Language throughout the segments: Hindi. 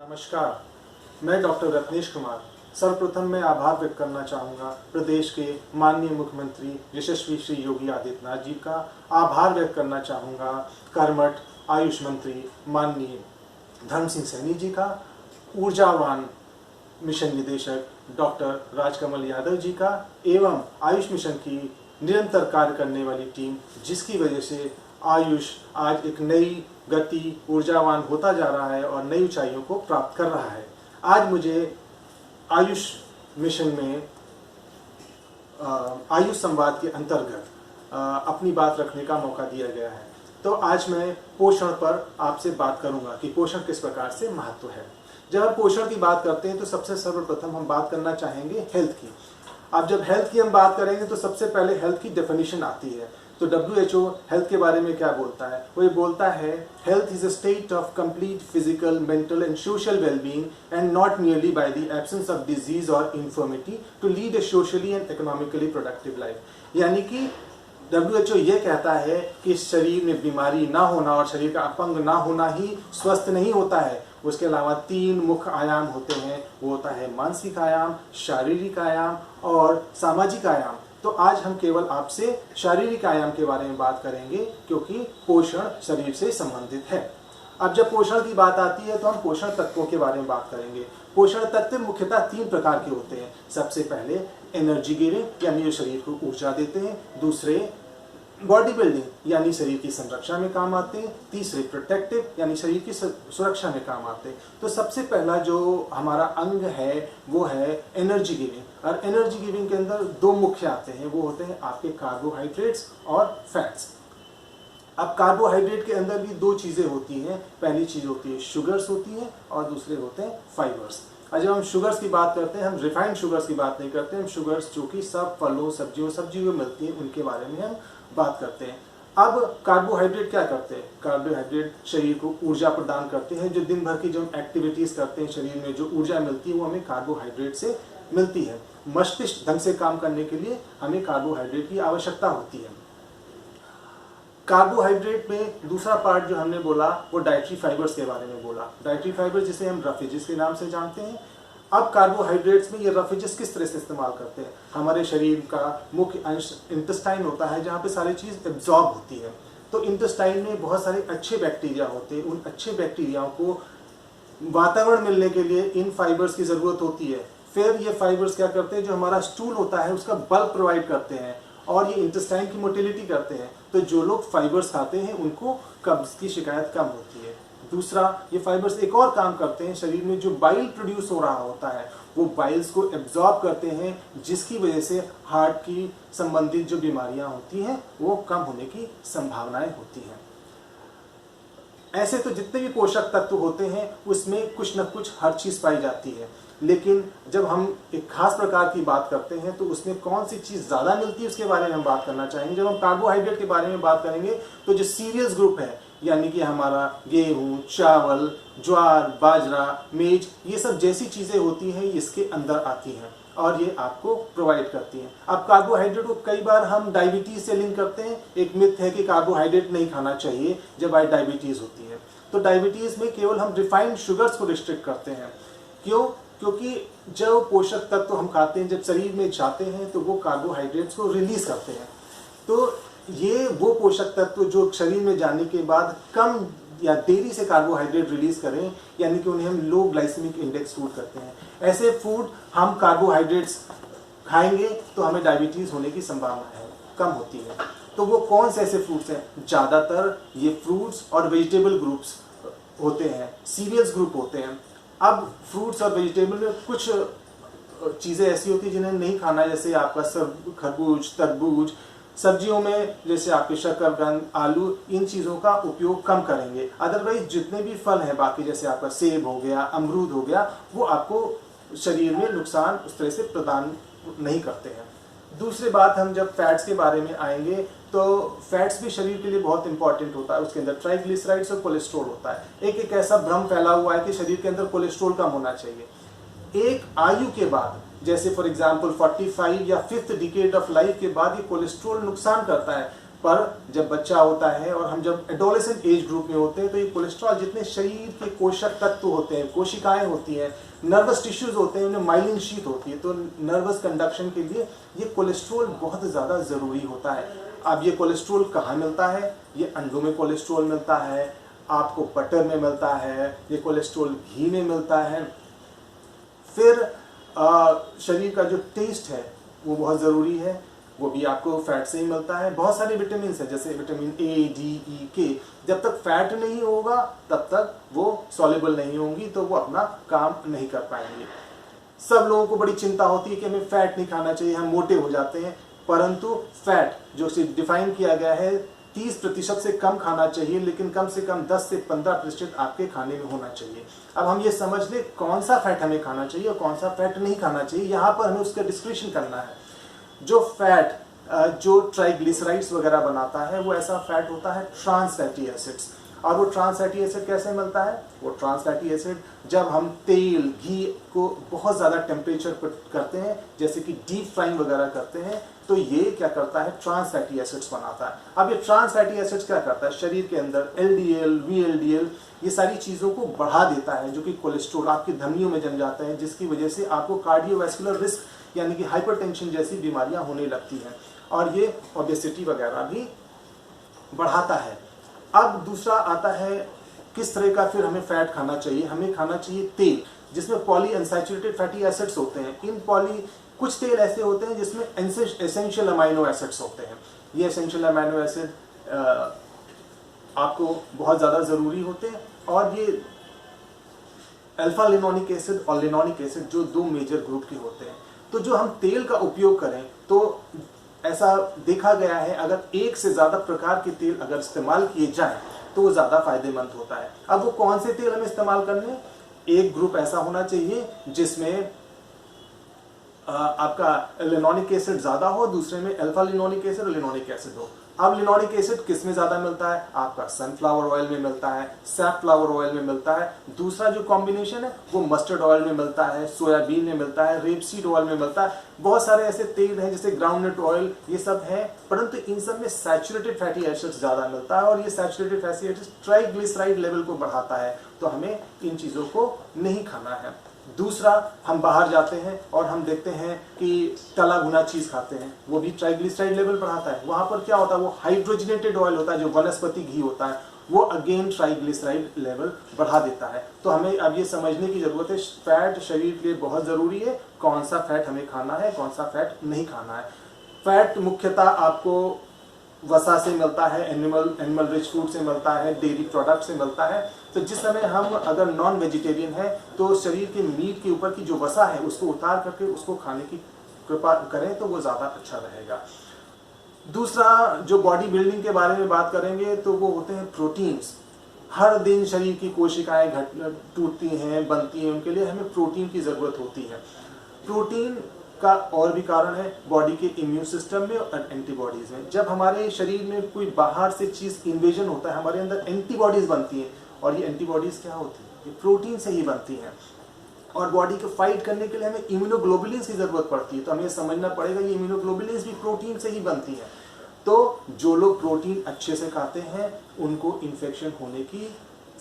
नमस्कार, मैं डॉक्टर रत्नेश कुमार। सर्वप्रथम मैं आभार व्यक्त करना चाहूँगा प्रदेश के माननीय मुख्यमंत्री यशस्वी श्री योगी आदित्यनाथ जी का। आभार व्यक्त करना चाहूँगा कर्मठ आयुष मंत्री माननीय धर्म सिंह सैनी जी का, ऊर्जावान मिशन निदेशक डॉक्टर राजकमल यादव जी का, एवं आयुष मिशन की निरंतर कार्य करने वाली टीम, जिसकी वजह से आयुष आज एक नई गति ऊर्जावान होता जा रहा है और नई ऊंचाइयों को प्राप्त कर रहा है। आज मुझे आयुष मिशन में आयुष संवाद के अंतर्गत अपनी बात रखने का मौका दिया गया है। तो आज मैं पोषण पर आपसे बात करूंगा कि पोषण किस प्रकार से महत्व है। जब हम पोषण की बात करते हैं तो सबसे सर्वप्रथम हम बात करना चाहेंगे हेल्थ की। अब जब हेल्थ की हम बात करेंगे तो सबसे पहले हेल्थ की डेफिनेशन आती है। तो WHO हेल्थ के बारे में क्या बोलता है? वो ये बोलता है, health is a state of complete physical, mental and social wellbeing and not merely by the absence of disease और infirmity to lead a socially and economically productive life. यानी कि WHO ये कहता है कि शरीर में बीमारी ना होना और शरीर का अपंग ना होना ही स्वस्थ नहीं होता है। उसके अलावा 3 मुख्य आयाम होते हैं। वो होता है मानसिक आयाम, शारीरिक आयाम और सामाजिक आयाम। तो आज हम केवल आपसे शारीरिक आयाम के बारे में बात करेंगे, क्योंकि पोषण शरीर से संबंधित है। अब जब पोषण की बात आती है तो हम पोषण तत्वों के बारे में बात करेंगे। पोषण तत्व मुख्यतः 3 प्रकार के होते हैं। सबसे पहले एनर्जी गिविंग, यानी जो शरीर को ऊर्जा देते हैं। दूसरे बॉडी बिल्डिंग, यानी शरीर की संरक्षा में काम आते हैं। तीसरे प्रोटेक्टिव, यानी शरीर की सुरक्षा में काम आते हैं। तो सबसे पहला जो हमारा अंग है वो है एनर्जी गिविंग। और एनर्जी गिविंग के अंदर 2 मुख्य आते हैं। वो होते हैं आपके कार्बोहाइड्रेट्स और फैट्स। अब कार्बोहाइड्रेट के अंदर भी 2 चीजें होती हैं। पहली चीज होती है शुगर्स होती है और दूसरे होते हैं फाइबर्स। और जब हम शुगर्स की बात करते हैं, हम रिफाइंड शुगर्स की बात नहीं करते। हम शुगर्स जो कि सब फलों सब्जियों में मिलती हैं, उनके बारे में हम बात करते हैं। अब कार्बोहाइड्रेट क्या करते हैं? कार्बोहाइड्रेट शरीर को ऊर्जा प्रदान करते हैं। जो दिन भर की जो हम एक्टिविटीज करते हैं, शरीर में जो ऊर्जा मिलती है वो हमें कार्बोहाइड्रेट से मिलती है। मस्तिष्क ढंग से काम करने के लिए हमें कार्बोहाइड्रेट की आवश्यकता होती है। कार्बोहाइड्रेट में दूसरा पार्ट जो हमने बोला वो डाइटरी फाइबर्स के बारे में बोला। डाइटरी फाइबर्स जिसे हम रफेजेस के नाम से जानते हैं। अब कार्बोहाइड्रेट्स में ये रफेजेस किस तरह से इस्तेमाल करते हैं? हमारे शरीर का मुख्य अंश इंटेस्टाइन होता है, जहाँ पे सारी चीज एब्जॉर्ब होती है। तो इंटेस्टाइन में बहुत सारे अच्छे बैक्टीरिया होते हैं। उन अच्छे बैक्टीरियाओं को वातावरण मिलने के लिए इन फाइबर्स की जरूरत होती है। फिर ये फाइबर्स क्या करते हैं, जो हमारा स्टूल होता है उसका बल्क प्रोवाइड करते हैं और ये इंटेस्टाइन की मोटिलिटी करते हैं। तो जो लोग फाइबर्स खाते हैं उनको कब्ज की शिकायत कम होती है। दूसरा, ये फाइबर्स एक और काम करते हैं, शरीर में जो बाइल प्रोड्यूस हो रहा होता है वो बाइल्स को एब्जॉर्ब करते हैं, जिसकी वजह से हार्ट की संबंधित जो बीमारियां होती हैं वो कम होने की संभावनाएं होती हैं। ऐसे तो जितने भी पोषक तत्व होते हैं उसमें कुछ न कुछ हर चीज पाई जाती है, लेकिन जब हम एक खास प्रकार की बात करते हैं तो उसमें कौन सी चीज ज्यादा मिलती है उसके बारे में हम बात करना चाहेंगे। जब हम कार्बोहाइड्रेट के बारे में बात करेंगे तो जो सीरियल्स ग्रुप है, यानी कि हमारा गेहूं, चावल, ज्वार, बाजरा, मेज, ये सब जैसी चीजें होती हैं इसके अंदर आती हैं और ये आपको प्रोवाइड करती हैं। अब कार्बोहाइड्रेट को कई बार हम डायबिटीज से लिंक करते हैं। एक मिथ है कि कार्बोहाइड्रेट नहीं खाना चाहिए जब आज डायबिटीज होती है। तो डायबिटीज में केवल हम रिफाइंड शुगर्स को रिस्ट्रिक्ट करते हैं। क्यों? क्योंकि जब पोषक तत्व हम खाते हैं, जब शरीर में जाते हैं तो वो कार्बोहाइड्रेट्स को रिलीज करते हैं। तो ये वो पोषक तत्व जो शरीर में जाने के बाद कम या देरी से कार्बोहाइड्रेट रिलीज करें, यानी कि उन्हें हम लो ग्लाइसेमिक इंडेक्स फूड कहते हैं। ऐसे फूड हम कार्बोहाइड्रेट्स खाएंगे तो हमें डायबिटीज होने की संभावना है कम होती है। तो वो कौन से ऐसे फ्रूट्स हैं? ज्यादातर ये फ्रूट्स और वेजिटेबल ग्रुप्स होते हैं, सीरियल्स ग्रुप होते हैं। अब फ्रूट्स और वेजिटेबल में कुछ चीजें ऐसी होती है जिन्हें नहीं खाना, जैसे आपका खरबूज, तरबूज। सब्जियों में जैसे आपके शकरकंद, आलू, इन चीजों का उपयोग कम करेंगे। अदरवाइज जितने भी फल हैं बाकी, जैसे आपका सेब हो गया, अमरूद हो गया, वो आपको शरीर में नुकसान उस तरह से प्रदान नहीं करते हैं। दूसरी बात, हम जब फैट्स के बारे में आएंगे तो फैट्स भी शरीर के लिए बहुत इंपॉर्टेंट होता है। उसके अंदर ट्राइग्लिसराइड्स और कोलेस्ट्रॉल होता है। एक ऐसा भ्रम फैला हुआ है कि शरीर के अंदर कोलेस्ट्रॉल कम होना चाहिए। एक आयु के बाद, जैसे फॉर एग्जांपल 45 या 5th डिकेड ऑफ लाइफ के बाद ये कोलेस्ट्रॉल नुकसान करता है। पर जब बच्चा होता है और हम जब एडोलेसेंट एज ग्रुप में होते हैं तो ये कोलेस्ट्रॉल जितने शरीर के पोषक तत्व होते हैं, कोशिकाएं होती हैं, नर्वस टिश्यूज होते हैं, उनमें माइलिन शीथ होती है, तो नर्वस कंडक्शन के लिए ये कोलेस्ट्रॉल बहुत ज़्यादा ज़रूरी होता है। अब ये कोलेस्ट्रॉल कहाँ मिलता है? ये अंडों में कोलेस्ट्रॉल मिलता है, आपको बटर में मिलता है, ये कोलेस्ट्रॉल घी में मिलता है। फिर शरीर का जो टेस्ट है वो बहुत ज़रूरी है, वो भी आपको फैट से ही मिलता है। बहुत सारे विटामिन हैं जैसे विटामिन ए, डी, ई, के, जब तक फैट नहीं होगा तब तक वो सॉल्युबल नहीं होंगी, तो वो अपना काम नहीं कर पाएंगे। सब लोगों को बड़ी चिंता होती है कि हमें फैट नहीं खाना चाहिए, हम मोटे हो जाते हैं, परंतु फैट जो डिफाइन किया गया है 30% से कम खाना चाहिए, लेकिन कम से कम 10 से 15% आपके खाने में होना चाहिए। अब हम ये समझ ले कौन सा फैट हमें खाना चाहिए और कौन सा फैट नहीं खाना चाहिए, यहाँ पर हमें उसका डिस्क्रिप्शन करना है। जो फैट जो ट्राइग्लिसराइड्स वगैरह बनाता है वो ऐसा फैट होता है ट्रांस फैटी एसिड्स। और वो ट्रांस फैटी एसिड कैसे मिलता है? वो ट्रांस फैटी एसिड जब हम तेल, घी को बहुत ज़्यादा टेम्परेचर पर करते हैं, जैसे कि डीप फ्राइंग वगैरह करते हैं, तो ये क्या करता है? ट्रांस फैटी एसिड्स बनाता है। अब ये ट्रांस फैटी एसिड्स क्या करता है? शरीर के अंदर एलडीएल, वीएलडीएल ये सारी चीज़ों को बढ़ा देता है, जो कि कोलेस्ट्रॉल आपकी धमनियों में जम जाता है, जिसकी वजह से आपको कार्डियोवैस्कुलर रिस्क यानी कि हाइपरटेंशन जैसी बीमारियां होने लगती हैं, और ये ओबेसिटी वगैरह भी बढ़ाता है। अब दूसरा आता है किस तरह का फिर हमें फैट खाना चाहिए? हमें खाना चाहिए तेल जिसमें पॉली अनसैचुरेटेड फैटी एसिड्स होते हैं। कुछ तेल ऐसे होते हैं जिसमें एसेंशियल अमाइनो एसिड्स होते हैं। ये एसेंशियल अमाइनो एसिड आपको बहुत ज़्यादा ज़रूरी होते हैं, और ये अल्फा लिनोनिक एसिड और लिनोनिक एसिड जो दो मेजर ग्रुप के होते हैं। तो जो हम तेल का उपयोग करें तो ऐसा देखा गया है अगर एक से ज़्यादा प्रकार के तेल अगर इस्तेमाल किए जाएं तो वो ज़्यादा फायदेमंद होता है। अब वो कौन से तेल हमें इस्तेमाल करने? एक ग्रुप ऐसा होना चाहिए जिसमें आपका लिनोनिक एसिड ज़्यादा हो, दूसरे में अल्फा लिनोनिक एसिड और लिनोनिक एसिड हो। अब लिनोनिक एसिड किस में ज़्यादा मिलता है? आपका सनफ्लावर ऑयल में मिलता है, सैफफ्लावर ऑयल में मिलता है। दूसरा जो कॉम्बिनेशन है वो मस्टर्ड ऑयल में मिलता है, सोयाबीन में मिलता है, रेपसीड ऑयल में मिलता है। बहुत सारे ऐसे तेल हैं जैसे ग्राउंडनट ऑयल, ये सब है, परंतु इन सब में सैचुरेटेड फैटी एसिड्स ज़्यादा मिलता है, और ये saturated fatty acids triglyceride level को बढ़ाता है, तो हमें इन चीज़ों को नहीं खाना है। दूसरा, हम बाहर जाते हैं और हम देखते हैं कि तला भुना चीज़ खाते हैं, वो भी ट्राइग्लिसराइड लेवल बढ़ाता है। वहाँ पर क्या होता है? वो हाइड्रोजनेटेड ऑयल होता है, जो वनस्पति घी होता है, वो अगेन ट्राइग्लिसराइड लेवल बढ़ा देता है। तो हमें अब ये समझने की ज़रूरत है फैट शरीर के लिए बहुत ज़रूरी है, कौन सा फैट हमें खाना है, कौन सा फैट नहीं खाना है। फैट मुख्यतः आपको वसा से मिलता है, एनिमल रिच फूड से मिलता है, डेयरी प्रोडक्ट से मिलता है। तो जिस समय हम अगर नॉन वेजिटेरियन है तो शरीर के मीट के ऊपर की जो वसा है उसको उतार करके उसको खाने की कृपा करें तो वो ज़्यादा अच्छा रहेगा। दूसरा, जो बॉडी बिल्डिंग के बारे में बात करेंगे तो वो होते हैं प्रोटीन्स। हर दिन शरीर की कोशिकाएं टूटती हैं, बनती हैं, उनके लिए हमें प्रोटीन की ज़रूरत होती है। प्रोटीन का और भी कारण है बॉडी के इम्यून सिस्टम में और एंटीबॉडीज़ में। जब हमारे शरीर में कोई बाहर से चीज़ इन्वेजन होता है, हमारे अंदर एंटीबॉडीज़ बनती हैं, और ये एंटीबॉडीज़ क्या होती है? ये प्रोटीन से ही बनती हैं, और बॉडी को फाइट करने के लिए हमें इम्यूनोग्लोबुलिन्स की ज़रूरत पड़ती है। तो हमें समझना पड़ेगा ये इम्यूनोग्लोबुलिन्स भी प्रोटीन से ही बनती हैं। तो जो लोग प्रोटीन अच्छे से खाते हैं उनको इन्फेक्शन होने की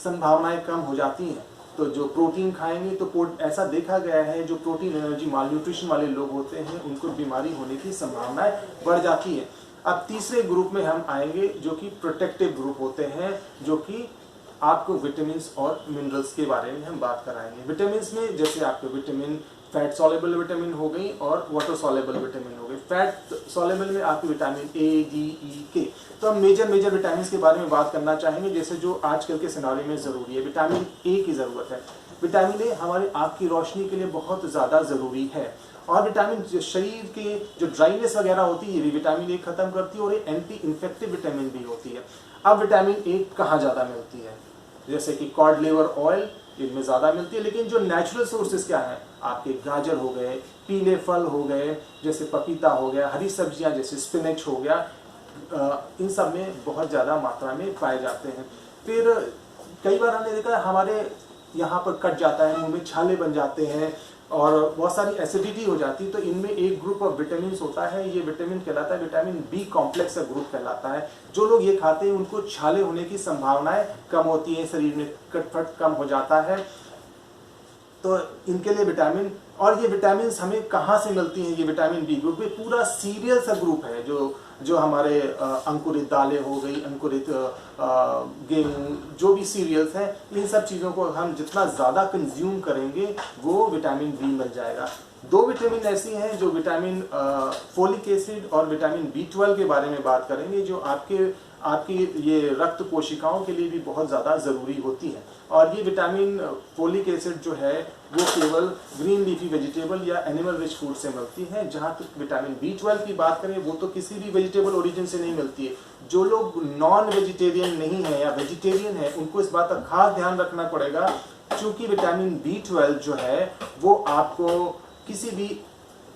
संभावनाएं कम हो जाती हैं। तो जो प्रोटीन खाएंगे तो ऐसा देखा गया है जो प्रोटीन एनर्जी माल न्यूट्रिशन वाले लोग होते हैं उनको बीमारी होने की संभावनाएं बढ़ जाती है। अब तीसरे ग्रुप में हम आएंगे जो कि प्रोटेक्टिव ग्रुप होते हैं, जो कि आपको विटामिन और मिनरल्स के बारे में हम बात कराएंगे। विटामिन में जैसे आपके विटामिन, फैट सॉल्युबल विटामिन हो गई और वाटर सॉल्युबल विटामिन हो गई। फैट सॉल्युबल में आपके विटामिन ए, डी, ई, के। तो हम मेजर विटामिन के बारे में बात करना चाहेंगे, जैसे जो आजकल के सिनारियो में ज़रूरी है। विटामिन ए की ज़रूरत है। विटामिन ए हमारी आँख की रोशनी के लिए बहुत ज़्यादा ज़रूरी है, और विटामिन शरीर के जो ड्राइनेस वगैरह होती है ये भी विटामिन ए खत्म करती है, और ये एंटी इन्फेक्टिव विटामिन भी होती है। अब विटामिन ए कहाँ ज़्यादा मिलती है? जैसे कि कॉड लिवर ऑयल, इनमें ज़्यादा मिलती है। लेकिन जो नेचुरल सोर्सेज क्या हैं? आपके गाजर हो गए, पीले फल हो गए जैसे पपीता हो गया, हरी सब्जियां जैसे स्पिनच हो गया, इन सब में बहुत ज़्यादा मात्रा में पाए जाते हैं। फिर कई बार हमने देखा है हमारे यहाँ पर कट जाता है, मुंह में छाले बन जाते हैं, और बहुत सारी एसिडिटी हो जाती है, तो इनमें एक ग्रुप ऑफ विटामिन होता है, ये विटामिन कहलाता है विटामिन बी कॉम्प्लेक्स का ग्रुप कहलाता है। जो लोग ये खाते हैं उनको छाले होने की संभावनाएं कम होती हैं, शरीर में कटफट कम हो जाता है। तो इनके लिए विटामिन, और ये विटामिन हमें कहाँ से मिलती हैं? ये विटामिन बी ग्रुप में पूरा सीरियल सा ग्रुप है, जो हमारे अंकुरित दालें हो गई, अंकुरित गेहूँ, जो भी सीरियल्स हैं, इन सब चीज़ों को हम जितना ज़्यादा कंज्यूम करेंगे वो विटामिन बी मिल जाएगा। 2 विटामिन ऐसी हैं जो विटामिन फोलिक एसिड और विटामिन B12 के बारे में बात करेंगे, जो आपकी ये रक्त कोशिकाओं के लिए भी बहुत ज़्यादा ज़रूरी होती है। और ये विटामिन फोलिक एसिड जो है वो केवल ग्रीन लीफी वेजिटेबल या एनिमल रिच फूड से मिलती है। जहाँ तक विटामिन B12 की बात करें, वो तो किसी भी वेजिटेबल ओरिजिन से नहीं मिलती है। जो लोग नॉन वेजिटेरियन नहीं है या वेजिटेरियन है, उनको इस बात का खास ध्यान रखना पड़ेगा, क्योंकि विटामिन B12 जो है वो आपको किसी भी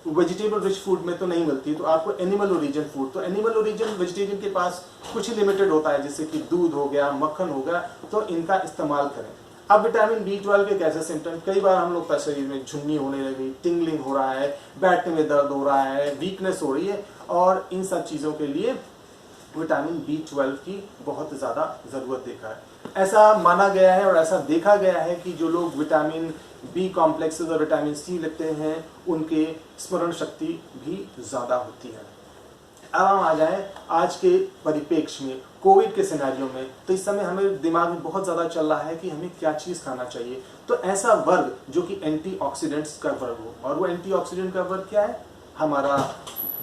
वेजिटेबल रिच फूड में तो नहीं मिलती, तो आपको एनिमल ओरिजिन फूड, तो एनिमल ओरिजिन वेजिटेरियन के पास कुछ ही लिमिटेड होता है, जैसे कि दूध हो गया, मक्खन हो गया, तो इनका इस्तेमाल करें। अब विटामिन B12 के कैसे सिम्टम, कई बार हम लोग का शरीर में झुन्नी होने लगी, टिंगलिंग हो रहा है, बैठने में दर्द हो रहा है, वीकनेस हो रही है, और इन सब चीज़ों के लिए विटामिन B12 की बहुत ज़्यादा ज़रूरत देखा है। ऐसा माना गया है और ऐसा देखा गया है कि जो लोग विटामिन बी कॉम्प्लेक्सेस और विटामिन सी लेते हैं उनके स्मरण शक्ति भी ज़्यादा होती है। अब हम आ जाएं आज के परिप्रेक्ष्य में, कोविड के सिनेरियो में, तो इस समय हमें दिमाग में बहुत ज़्यादा चल रहा है कि हमें क्या चीज़ खाना चाहिए। तो ऐसा वर्ग जो कि एंटीऑक्सीडेंट्स का वर्ग हो, और वो एंटीऑक्सीडेंट का वर्ग क्या है? हमारा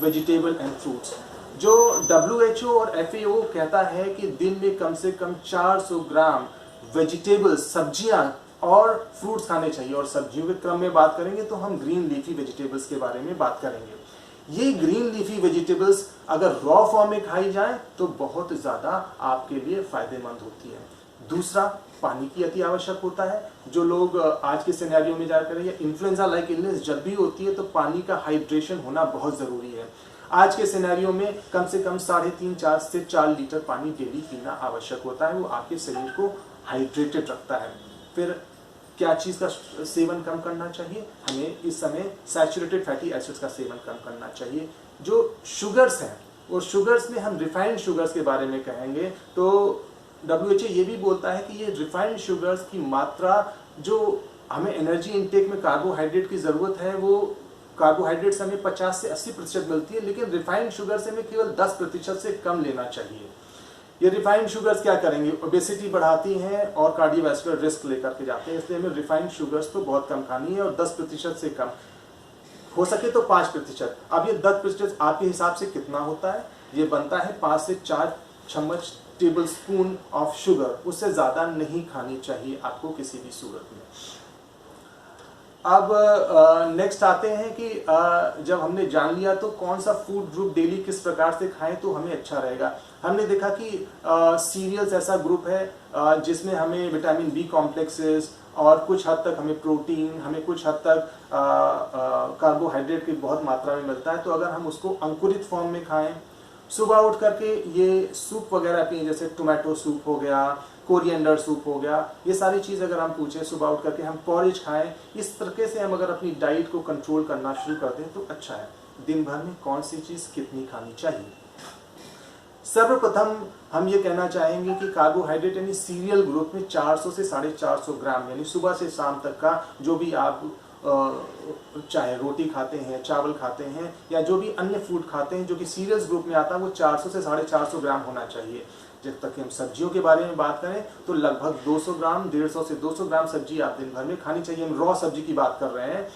वेजिटेबल एंड फ्रूट्स। जो WHO और FAO कहता है कि दिन में कम से कम 400 ग्राम वेजिटेबल्स, सब्जियां और फ्रूट्स खाने चाहिए। और सब्जियों के क्रम में बात करेंगे तो हम ग्रीन लीफी वेजिटेबल्स के बारे में बात करेंगे। ये ग्रीन लीफी वेजिटेबल्स अगर रॉ फॉर्म में खाई जाए तो बहुत ज़्यादा आपके लिए फायदेमंद होती है। दूसरा, पानी की अति आवश्यक होता है। जो लोग आज के सिनेरियो में जाकर, या इन्फ्लुएंजा लाइक इलनेस जब भी होती है, तो पानी का हाइड्रेशन होना बहुत ज़रूरी है। आज के सिनेरियो में कम से कम 3.5 से 4 लीटर पानी डेली पीना आवश्यक होता है, वो आपके शरीर को हाइड्रेटेड रखता है। फिर क्या चीज़ का सेवन कम करना चाहिए? हमें इस समय सैचुरेटेड फैटी एसिड्स का सेवन कम करना चाहिए। जो शुगर्स हैं, और शुगर्स में हम रिफाइंड शुगर्स के बारे में कहेंगे, तो WHO ये भी बोलता है कि ये रिफाइंड शुगर्स की मात्रा, जो हमें एनर्जी इनटेक में कार्बोहाइड्रेट की ज़रूरत है, वो कार्बोहाइड्रेट से हमें 50 से 80% मिलती है, लेकिन रिफाइंड शुगर से हमें केवल 10% से कम लेना चाहिए। ये रिफाइंड शुगर्स क्या करेंगे? ओबेसिटी बढ़ाती हैं और कार्डियोवैस्कुलर रिस्क लेकर के जाते हैं, इसलिए हमें रिफाइंड शुगर्स तो बहुत कम खानी है, और 10% से कम, हो सके तो 5%। अब ये 10% आपके हिसाब से कितना होता है? ये बनता है 5 से 4 चम्मच टेबल स्पून ऑफ शुगर, उससे ज़्यादा नहीं खानी चाहिए आपको किसी भी सूरत में। अब नेक्स्ट आते हैं कि जब हमने जान लिया तो कौन सा फूड ग्रुप डेली किस प्रकार से खाएं तो हमें अच्छा रहेगा। हमने देखा कि सीरियल्स ऐसा ग्रुप है जिसमें हमें विटामिन बी कॉम्प्लेक्सेस और कुछ हद तक हमें प्रोटीन, हमें कुछ हद तक कार्बोहाइड्रेट की बहुत मात्रा में मिलता है। तो अगर हम उसको अंकुरित फॉर्म में खाएं, सुबह उठ करके ये सूप वगैरह पिए, जैसे टोमेटो सूप हो गया, कोरिएंडर सूप हो गया, ये सारी चीज़ अगर हम पूछें, सुबह उठ करके हम पॉरेज खाएं, इस तरीके से हम अगर अपनी डाइट को कंट्रोल करना शुरू कर दें तो अच्छा है। दिन भर में कौन सी चीज़ कितनी खानी चाहिए? सर्वप्रथम हम ये कहना चाहेंगे कि कार्बोहाइड्रेट यानी सीरियल ग्रुप में 400 से 450 ग्राम, यानी सुबह से शाम तक का जो भी आप चाहे रोटी खाते हैं, चावल खाते हैं, या जो भी अन्य फूड खाते हैं जो कि सीरियल्स ग्रुप में आता है, वो 400 से 450 ग्राम होना चाहिए। जब तक हम सब्जियों के बारे में बात करें तो लगभग 200 ग्राम, 150 से 200 ग्राम सब्जी आप दिन भर में खानी चाहिए। हम रॉ सब्जी की बात कर रहे हैं,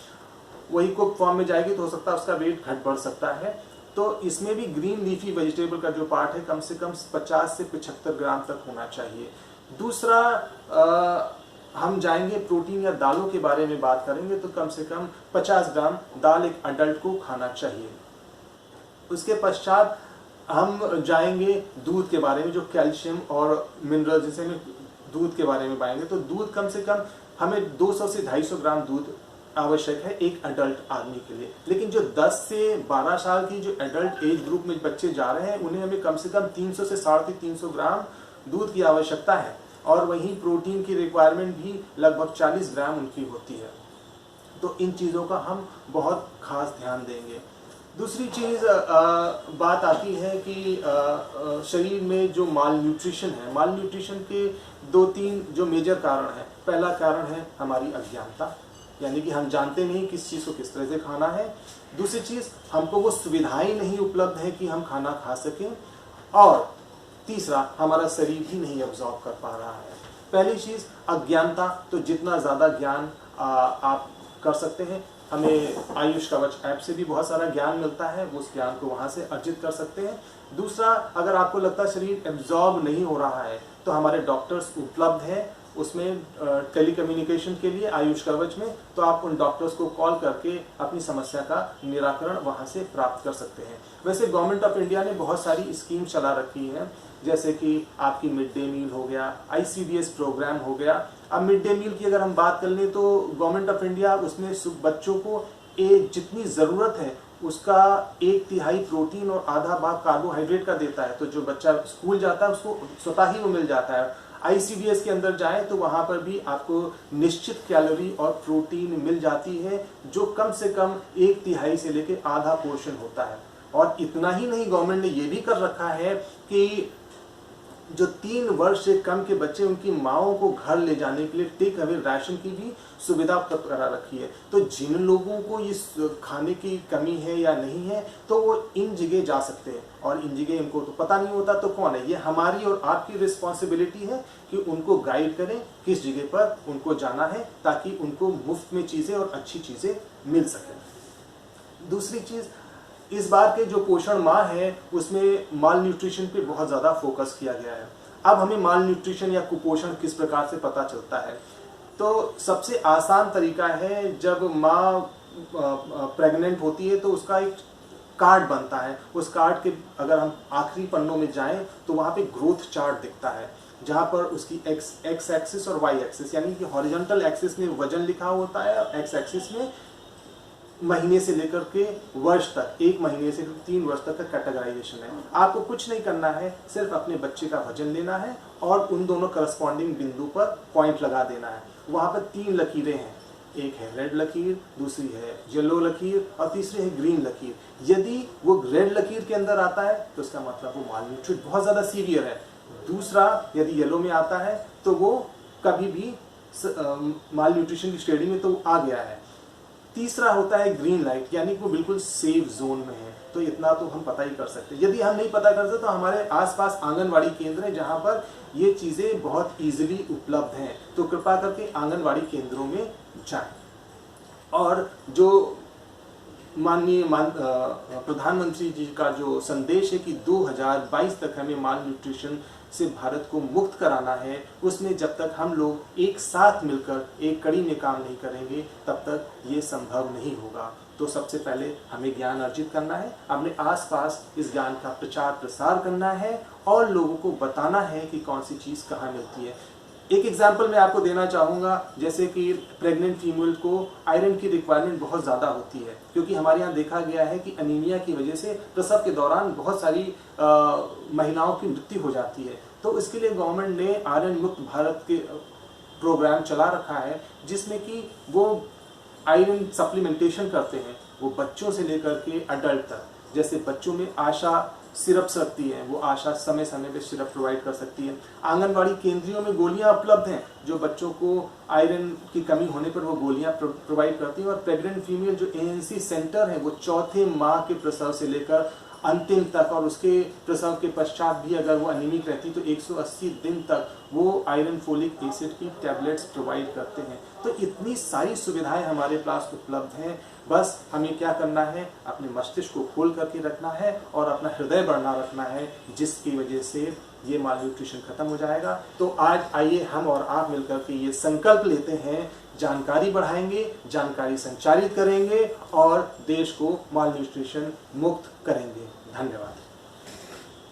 वही कुक फॉर्म में जाएगी तो हो सकता है उसका वेट घट बढ़ सकता है। तो इसमें भी ग्रीन लीफी वेजिटेबल का जो पार्ट है कम से कम 50 से 75 ग्राम तक होना चाहिए। दूसरा, हम जाएंगे प्रोटीन या दालों के बारे में बात करेंगे तो कम से कम 50 ग्राम दाल एक अडल्ट को खाना चाहिए। उसके पश्चात हम जाएंगे दूध के बारे में, जो कैल्शियम और मिनरल, जैसे हमें दूध के बारे में पाएंगे तो दूध कम से कम हमें 200 से 250 ग्राम दूध आवश्यक है एक अडल्ट आदमी के लिए। लेकिन जो 10 से 12 साल की जो एडल्ट एज ग्रुप में बच्चे जा रहे हैं उन्हें हमें कम से कम 300 से 350 ग्राम दूध की आवश्यकता है, और वहीं प्रोटीन की रिक्वायरमेंट भी लगभग 40 ग्राम उनकी होती है। तो इन चीज़ों का हम बहुत खास ध्यान देंगे। दूसरी चीज़ बात आती है कि शरीर में जो माल न्यूट्रिशन है, माल न्यूट्रिशन के 2-3 जो मेजर कारण हैं। पहला कारण है हमारी अज्ञानता, यानी कि हम जानते नहीं किस चीज़ को किस तरह से खाना है। दूसरी चीज़, हमको वो सुविधाएं नहीं उपलब्ध है कि हम खाना खा सकें। और तीसरा, हमारा शरीर ही नहीं एब्जॉर्ब कर पा रहा है। पहली चीज़ अज्ञानता, तो जितना ज़्यादा ज्ञान आप कर सकते हैं, हमें आयुष कवच ऐप से भी बहुत सारा ज्ञान मिलता है, वो उस ज्ञान को वहाँ से अर्जित कर सकते हैं। दूसरा, अगर आपको लगता है शरीर एब्जॉर्ब नहीं हो रहा है तो हमारे डॉक्टर्स उपलब्ध हैं उसमें टेलीकम्युनिकेशन के लिए, आयुष कवच में, तो आप उन डॉक्टर्स को कॉल करके अपनी समस्या का निराकरण वहाँ से प्राप्त कर सकते हैं। वैसे गवर्नमेंट ऑफ इंडिया ने बहुत सारी स्कीम चला रखी है, जैसे कि आपकी मिड डे मील हो गया, ICDS प्रोग्राम हो गया। अब मिड डे मील की अगर हम बात कर लें तो गवर्नमेंट ऑफ इंडिया उसमें बच्चों को जितनी ज़रूरत है उसका 1/3 प्रोटीन और आधा भाग कार्बोहाइड्रेट का देता है। तो जो बच्चा स्कूल जाता है उसको स्वतः ही वो मिल जाता है। ICDS के अंदर जाएं तो वहाँ पर भी आपको निश्चित कैलोरी और प्रोटीन मिल जाती है, जो कम से कम 1/3 से लेकर आधा पोर्शन होता है। और इतना ही नहीं, गवर्नमेंट ने ये भी कर रखा है कि जो 3 वर्ष से कम के बच्चे, उनकी माओं को घर ले जाने के लिए टेक अवे राशन की भी सुविधा उपलब्ध करा रखी है। तो जिन लोगों को इस खाने की कमी है या नहीं है, तो वो इन जगह जा सकते हैं। और इन जगह इनको तो पता नहीं होता, तो कौन है, ये हमारी और आपकी रिस्पॉन्सिबिलिटी है कि उनको गाइड करें किस जगह पर उनको जाना है, ताकि उनको मुफ्त में चीज़ें और अच्छी चीज़ें मिल सकें। दूसरी चीज़, इस बार के जो पोषण माह है उसमें माल न्यूट्रिशन पे बहुत ज़्यादा फोकस किया गया है। अब हमें माल न्यूट्रिशन या कुपोषण किस प्रकार से पता चलता है, तो सबसे आसान तरीका है, जब माँ प्रेग्नेंट होती है तो उसका एक कार्ड बनता है। उस कार्ड के अगर हम आखिरी पन्नों में जाएं तो वहाँ पे ग्रोथ चार्ट दिखता है, जहाँ पर उसकी एक्स एक्सिस और वाई एक्सिस, यानी कि हॉरिजॉन्टल एक्सिस में वजन लिखा होता है और एक्स एक्सिस में महीने से लेकर के वर्ष तक, 1 महीने से 3 वर्ष तक का कैटेगराइजेशन है। आपको कुछ नहीं करना है, सिर्फ अपने बच्चे का वजन लेना है और उन दोनों करस्पॉन्डिंग बिंदु पर पॉइंट लगा देना है। वहाँ पर 3 लकीरें हैं, एक है रेड लकीर, दूसरी है येलो लकीर और तीसरी है ग्रीन लकीर। यदि वो रेड लकीर के अंदर आता है तो उसका मतलब वो माल न्यूट्रिएंट बहुत ज़्यादा सीवियर है। दूसरा, यदि येलो में आता है तो वो कभी भी माल न्यूट्रिशन की श्रेणी में तो आ गया है। तीसरा होता है ग्रीन लाइट, यानी कि वो बिल्कुल सेफ जोन में है। तो इतना तो हम पता ही कर सकते हैं। यदि हम नहीं पता कर सकते तो हमारे आसपास आंगनवाड़ी केंद्र है जहां पर ये चीज़ें बहुत इजीली उपलब्ध हैं, तो कृपा करके आंगनवाड़ी केंद्रों में जाएं। और जो माननीय प्रधानमंत्री जी का जो संदेश है कि 2022 तक हमें माल न्यूट्रिशन से भारत को मुक्त कराना है, उसमें जब तक हम लोग एक साथ मिलकर एक कड़ी में काम नहीं करेंगे तब तक ये संभव नहीं होगा। तो सबसे पहले हमें ज्ञान अर्जित करना है, अपने आसपास इस ज्ञान का प्रचार प्रसार करना है और लोगों को बताना है कि कौन सी चीज़ कहाँ मिलती है। एक एग्जाम्पल मैं आपको देना चाहूँगा, जैसे कि प्रेग्नेंट फीमेल को आयरन की रिक्वायरमेंट बहुत ज़्यादा होती है, क्योंकि हमारे यहाँ देखा गया है कि अनीमिया की वजह से प्रसव के दौरान बहुत सारी महिलाओं की मृत्यु हो जाती है। तो इसके लिए गवर्नमेंट ने आयरन मुक्त भारत के प्रोग्राम चला रखा है, जिसमें कि वो आयरन सप्लीमेंटेशन करते हैं, वो बच्चों से लेकर के अडल्ट तक। जैसे बच्चों में आशा सिरप्स रखती है, वो आशा समय समय पे सिरप प्रोवाइड कर सकती है। आंगनवाड़ी केंद्रों में गोलियां उपलब्ध हैं जो बच्चों को आयरन की कमी होने पर वो गोलियां प्रोवाइड करती हैं। और प्रेग्नेंट फीमेल जो ANC सेंटर है वो चौथे माह के प्रसव से लेकर अंतिम तक और उसके प्रसव के पश्चात भी अगर वो अनीमिक रहती तो 180 दिन तक वो आयरन फोलिक एसिड की टैबलेट्स प्रोवाइड करते हैं। तो इतनी सारी सुविधाएं हमारे पास उपलब्ध हैं, बस हमें क्या करना है, अपने मस्तिष्क को खोल करके रखना है और अपना हृदय बढ़ना रखना है, जिसकी वजह से ये माल न्यूट्रिशन खत्म हो जाएगा। तो आज आइए हम और आप मिलकर के ये संकल्प लेते हैं, जानकारी बढ़ाएंगे, जानकारी संचारित करेंगे और देश को माल न्यूट्रिशन मुक्त करेंगे। धन्यवाद।